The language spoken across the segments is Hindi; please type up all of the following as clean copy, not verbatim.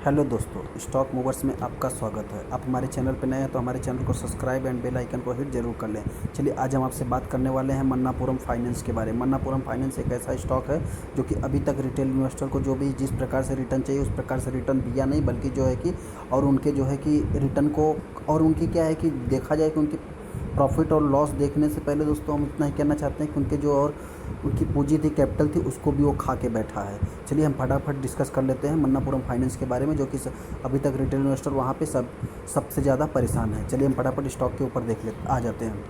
हेलो दोस्तों, स्टॉक मूवर्स में आपका स्वागत है। आप हमारे चैनल पर नए हैं तो हमारे चैनल को सब्सक्राइब एंड बेल आइकन को हिट जरूर कर लें। चलिए आज हम आपसे बात करने वाले हैं मन्नापुरम फाइनेंस के बारे में। मन्नापुरम फाइनेंस एक ऐसा स्टॉक है जो कि अभी तक रिटेल इन्वेस्टर को जो भी जिस प्रकार से रिटर्न चाहिए उस प्रकार से रिटर्न दिया नहीं, बल्कि जो है कि और उनके जो है कि रिटर्न को और उनकी क्या है कि देखा जाए कि उनकी प्रॉफिट और लॉस देखने से पहले दोस्तों हम इतना ही कहना चाहते हैं कि उनके जो और उनकी पूंजी थी, कैपिटल थी, उसको भी वो खा के बैठा है। चलिए हम फटाफट डिस्कस कर लेते हैं मन्नापुरम फाइनेंस के बारे में, जो कि अभी तक रिटेल इन्वेस्टर वहाँ पे सबसे ज़्यादा परेशान है। चलिए हम फटाफट स्टॉक के ऊपर आ जाते हैं।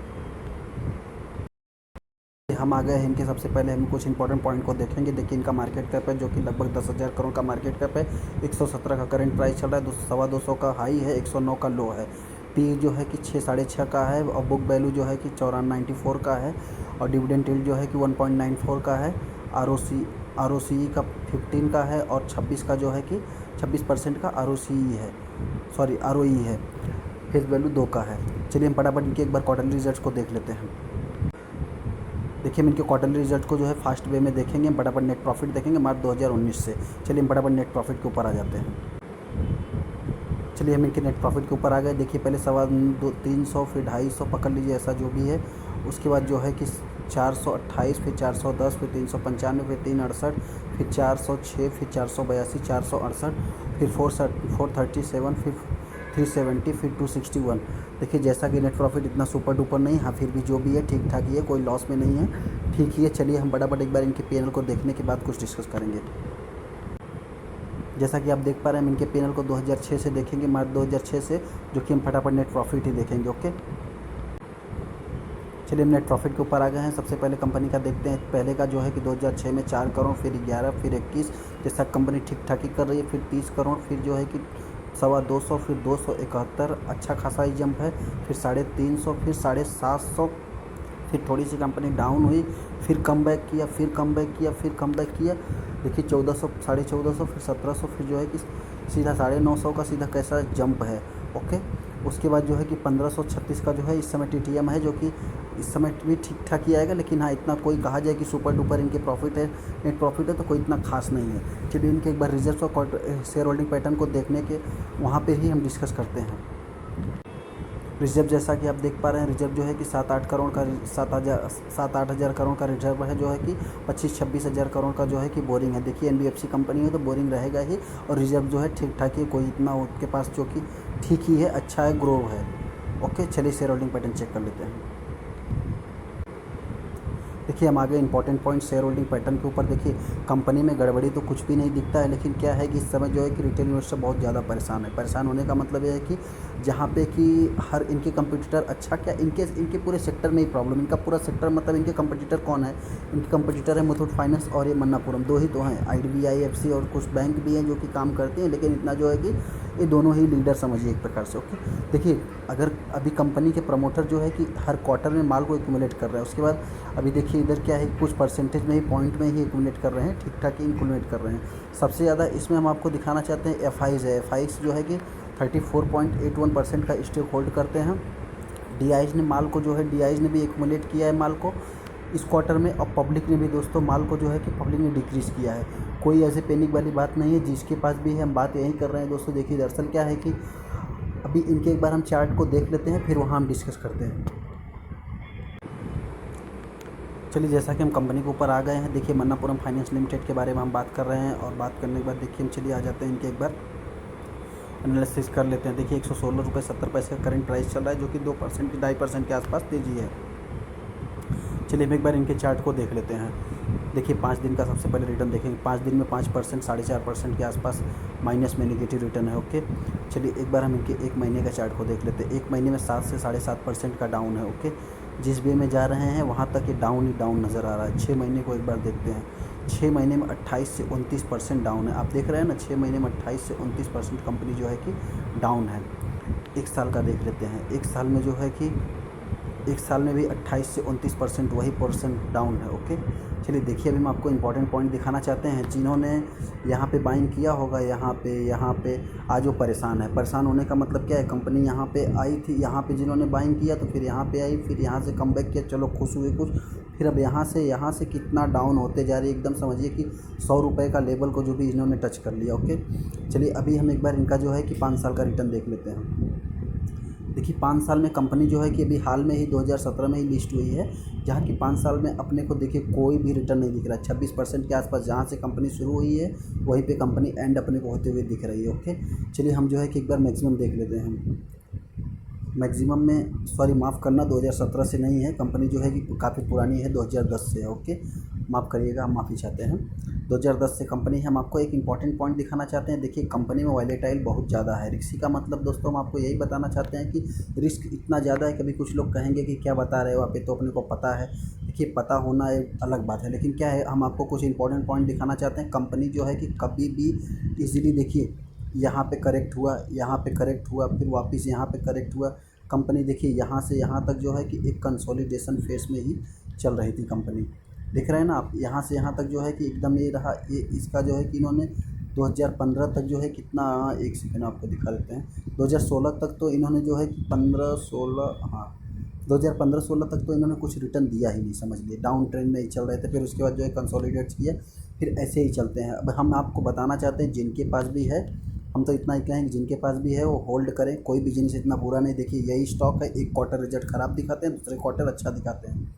हम आ गए हैं इनके। सबसे पहले हम कुछ इंपॉर्टेंट पॉइंट को देखेंगे। देखिए इनका मार्केट कैप है जो कि लगभग 10,000 करोड़ का मार्केट कैप है। 117 का करंट प्राइस चल रहा है, 200 का हाई है, 109 का लो है। पी जो है कि 6.5 का है और बुक वैल्यू जो है कि 94 का है और डिविडेंड यील्ड जो है कि 1.94 का है। आरओसी का 15 का है और 26 का जो है कि 26% का आरओई है। फेस वैल्यू 2 का है। चलिए हम फटाफट इनके एक बार क्वार्टरली रिजल्ट्स को देख लेते हैं। देखिए हम इनके क्वार्टरली रिजल्ट को जो है फास्ट वे में देखेंगे। हम फटाफट नेट प्रॉफिट देखेंगे मार्च 2019 से। चलिए हम फटाफट नेट प्रॉफिट के ऊपर आ जाते हैं। चलिए हम इनके नेट प्रॉफिट के ऊपर आ गए। देखिए पहले 300 फिर 250 पकड़ लीजिए, ऐसा जो भी है। उसके बाद जो है कि 428 फिर 410 फिर 395 फिर 368 फिर 406 फिर 482 468 फिर 437 फिर 370 फिर 261। देखिए जैसा कि नेट प्रॉफिट इतना सुपर डुपर नहीं, हाँ फिर भी जो भी है ठीक ठाक ही है, कोई लॉस में नहीं है, ठीक ही है। चलिए हम फटाफट एक बार इनके पीएनएल को देखने के बाद कुछ डिस्कस करेंगे। जैसा कि आप देख पा रहे हैं हम इनके पीएनएल को 2006 से देखेंगे, मार्च 2006 से, जो कि हम फटाफट नेट प्रॉफिट ही देखेंगे। ओके चलिए हम नेट प्रॉफिट के ऊपर आ गए हैं। सबसे पहले कंपनी का देखते हैं। पहले का जो है कि 2006 में 4 करोड़, फिर 11, फिर 21। जैसा कंपनी ठीक ठाक ही कर रही है। फिर 30 करोड़, फिर जो है कि 250, फिर 271, अच्छा खासा ही जंप है। फिर 350, फिर 750, फिर थोड़ी सी कंपनी डाउन हुई, फिर कम बैक किया, फिर कम बैक किया, फिर कम बैक किया। देखिए 1400, 1450, फिर 1700, फिर जो है कि सीधा 950 का सीधा कैसा जंप है। ओके उसके बाद जो है कि 1536 का जो है इस समय टीटीएम है, जो कि इस समय भी ठीक ठाक ही आएगा, लेकिन हाँ इतना कोई कहा जाए कि सुपर डुपर इनके प्रॉफिट है, नेट प्रॉफिट है, तो कोई इतना खास नहीं है। चलिए इनके एक बार रिजर्व और शेयर होल्डिंग पैटर्न को देखने के वहाँ पर ही हम डिस्कस करते हैं। रिजर्व जैसा कि आप देख पा रहे हैं, रिजर्व जो है कि 7-8 करोड़ का 7-8 हज़ार करोड़ का रिजर्व है, जो है कि 25-26 हज़ार करोड़ का जो है कि बोरिंग है। देखिए एनबीएफसी कंपनी है तो बोरिंग रहेगा ही, और रिजर्व जो है ठीक ठाक ही, कोई इतना उसके पास जो कि ठीक ही है, अच्छा है, ग्रो है। ओके चलिए शेयर होल्डिंग पैटर्न चेक कर लेते हैं। देखिए हम आगे important point share holding pattern के ऊपर। देखिए कंपनी में गड़बड़ी तो कुछ भी नहीं दिखता है, लेकिन क्या है कि इस समय जो है कि रिटेल इन्वेस्टर बहुत ज़्यादा परेशान है। परेशान होने का मतलब यह है कि जहाँ पे कि हर इनके कंपटीटर, अच्छा क्या इनके पूरे सेक्टर में ही प्रॉब्लम, इनका पूरा सेक्टर मतलब इनके कंपटीटर कौन है? इनके कंपटीटर है मुथूट फाइनेंस और ये मन्नापुरम, दो ही तो हैं। IDBI और कुछ बैंक भी हैं जो कि काम करते हैं, लेकिन इतना जो है कि ये दोनों ही लीडर समझिए एक प्रकार से। ओके देखिए अगर अभी कंपनी के प्रमोटर जो है कि हर क्वार्टर में माल को एक्यूमुलेट कर रहा है, उसके बाद अभी देखिए इधर क्या है, कुछ परसेंटेज में ही, पॉइंट में ही एक्यूमुलेट कर रहे हैं, ठीक ठाक ही एक्यूमुलेट कर रहे हैं। सबसे ज़्यादा इसमें हम आपको दिखाना चाहते हैं FIs है। FIs जो है कि 34.81% का स्टेक होल्ड करते हैं। DIs ने माल को जो है, DIs ने भी एक्यूमुलेट किया है माल को इस क्वार्टर में, और पब्लिक ने भी दोस्तों माल को जो है कि पब्लिक ने डिक्रीज़ किया है। कोई ऐसे पैनिक वाली बात नहीं है, जिसके पास भी है हम बात यही कर रहे हैं दोस्तों। देखिए दरअसल क्या है कि अभी इनके एक बार हम चार्ट को देख लेते हैं, फिर वहाँ हम डिस्कस करते हैं। चलिए जैसा कि हम कंपनी के ऊपर आ गए हैं, देखिए मन्नापुरम फाइनेंस लिमिटेड के बारे में हम बात कर रहे हैं, और बात करने के बाद देखिए हम चलिए आ जाते हैं इनके एक बार एनालिसिस कर लेते हैं। देखिए 116 रुपये 70 पैसे का करंट प्राइस चल रहा है, जो कि 2% की 2.5% के आसपास तेज़ी है। चलिए हम एक बार इनके चार्ट को देख लेते हैं। देखिए 5 दिन का सबसे पहले रिटर्न देखेंगे। 5 दिन में 5%, 4.5% के आसपास माइनस में नेगेटिव रिटर्न है। ओके चलिए एक बार हम इनके 1 महीने का चार्ट को देख लेते हैं। 1 महीने में 7 से 7.5% का डाउन है। ओके जिस वे में जा रहे हैं वहाँ तक ये डाउन ही डाउन नज़र आ रहा है। 6 महीने को एक बार देखते हैं। 6 महीने में 28 से 29% डाउन है। आप देख रहे हैं ना, 6 महीने में 28 से 29% कंपनी जो है कि डाउन है। 1 साल का देख लेते हैं। 1 साल में जो है कि 1 साल में भी 28 से 29% वही परसेंट डाउन है। ओके चलिए देखिए, अभी मैं आपको इंपॉर्टेंट पॉइंट दिखाना चाहते हैं। जिन्होंने यहाँ पे बाइंग किया होगा, यहाँ पे आज वो परेशान है। परेशान होने का मतलब क्या है, कंपनी यहाँ पे आई थी, यहाँ पे जिन्होंने बाइंग किया तो फिर यहाँ पे आई, फिर यहाँ से कमबैक किया, चलो खुश हुए कुछ, फिर अब यहाँ से कितना डाउन होते जा रही है, एकदम समझिए कि 100 रुपये का लेवल को जो भी इन्होंने टच कर लिया। ओके, चलिए अभी हम एक बार इनका जो है कि 5 साल का रिटर्न देख लेते हैं। देखिए 5 साल में कंपनी जो है कि अभी हाल में ही 2017 में ही लिस्ट हुई है, जहाँ की 5 साल में अपने को देखिए कोई भी रिटर्न नहीं दिख रहा है। 26% के आसपास जहाँ से कंपनी शुरू हुई है वहीं पे कंपनी एंड अपने को होते हुए दिख रही है। ओके, चलिए हम जो है कि एक बार मैक्सिमम देख लेते हैं। मैक्सिमम में सॉरी माफ़ करना, 2017 से नहीं है, कंपनी जो है कि काफ़ी पुरानी है, 2010 से है। ओके, माफ़ करिएगा, हम माफ़ी चाहते हैं। 2010 से कंपनी है। हम आपको एक इंपॉर्टेंट पॉइंट दिखाना चाहते हैं। देखिए कंपनी में वॉलेटाइल बहुत ज़्यादा है। रिस्क का मतलब दोस्तों हम आपको यही बताना चाहते हैं कि रिस्क इतना ज़्यादा है। कभी कुछ लोग कहेंगे कि क्या बता रहे हो आप, ये तो अपने को पता है। देखिए पता होना एक अलग बात है, लेकिन क्या है, हम आपको कुछ इंपॉर्टेंट पॉइंट दिखाना चाहते हैं। कंपनी जो है कि कभी भी ईजीली, देखिए यहाँ पे करेक्ट हुआ, यहाँ पे करेक्ट हुआ, फिर वापस यहाँ पे करेक्ट हुआ। कंपनी देखिए यहाँ से यहाँ तक जो है कि एक कंसोलिडेशन फेस में ही चल रही थी कंपनी। देख रहे हैं ना आप, यहाँ से यहाँ तक जो है कि एकदम ये रहा। ये इसका जो है कि इन्होंने 2015 तक जो है कितना, एक सेकंड आपको दिखा देते हैं। 2016 तक तो इन्होंने जो है कि 15-16, हाँ 2015-16 तक तो इन्होंने कुछ रिटर्न दिया ही नहीं, समझ लिए डाउन ट्रेंड में ही चल रहे थे। फिर उसके बाद जो है कंसोलिडेट किया, फिर ऐसे ही चलते हैं। अब हम आपको बताना चाहते हैं जिनके पास भी है, हम तो इतना ही कहेंगे जिनके पास भी है वो होल्ड करें। कोई बिजनेस इतना बुरा नहीं। देखिए यही स्टॉक है, एक क्वार्टर रिजल्ट ख़राब दिखाते हैं, दूसरे क्वार्टर अच्छा दिखाते हैं।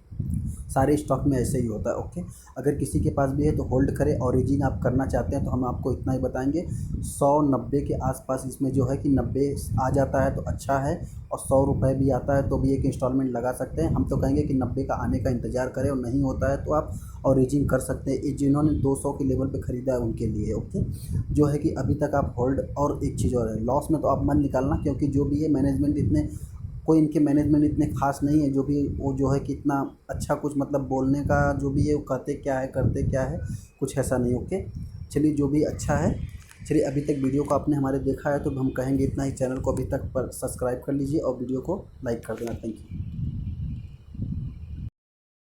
सारे स्टॉक में ऐसे ही होता है। ओके, अगर किसी के पास भी है तो होल्ड करें। ओरिजिन आप करना चाहते हैं तो हम आपको इतना ही बताएंगे, 190 के आसपास इसमें जो है कि 90 आ जाता है तो अच्छा है, और 100 रुपये भी आता है तो भी एक इंस्टॉलमेंट लगा सकते हैं। हम तो कहेंगे कि 90 का आने का इंतज़ार करें, और नहीं होता है तो आप ओरिजिन कर सकते हैं। जिन्होंने 200 के लेवल पे ख़रीदा है उनके लिए। ओके, जो है कि अभी तक आप होल्ड। और एक चीज़ और है, लॉस में तो आप मत निकालना, क्योंकि जो भी है मैनेजमेंट इतने, कोई इनके मैनेजमेंट इतने खास नहीं है। जो भी वो जो है कि इतना अच्छा कुछ मतलब बोलने का जो भी है वो कहते क्या है करते क्या है, कुछ ऐसा नहीं। ओके, चलिए जो भी अच्छा है। चलिए अभी तक वीडियो को आपने हमारे देखा है तो हम कहेंगे इतना ही। चैनल को अभी तक पर सब्सक्राइब कर लीजिए और वीडियो को लाइक कर देना। Thank you.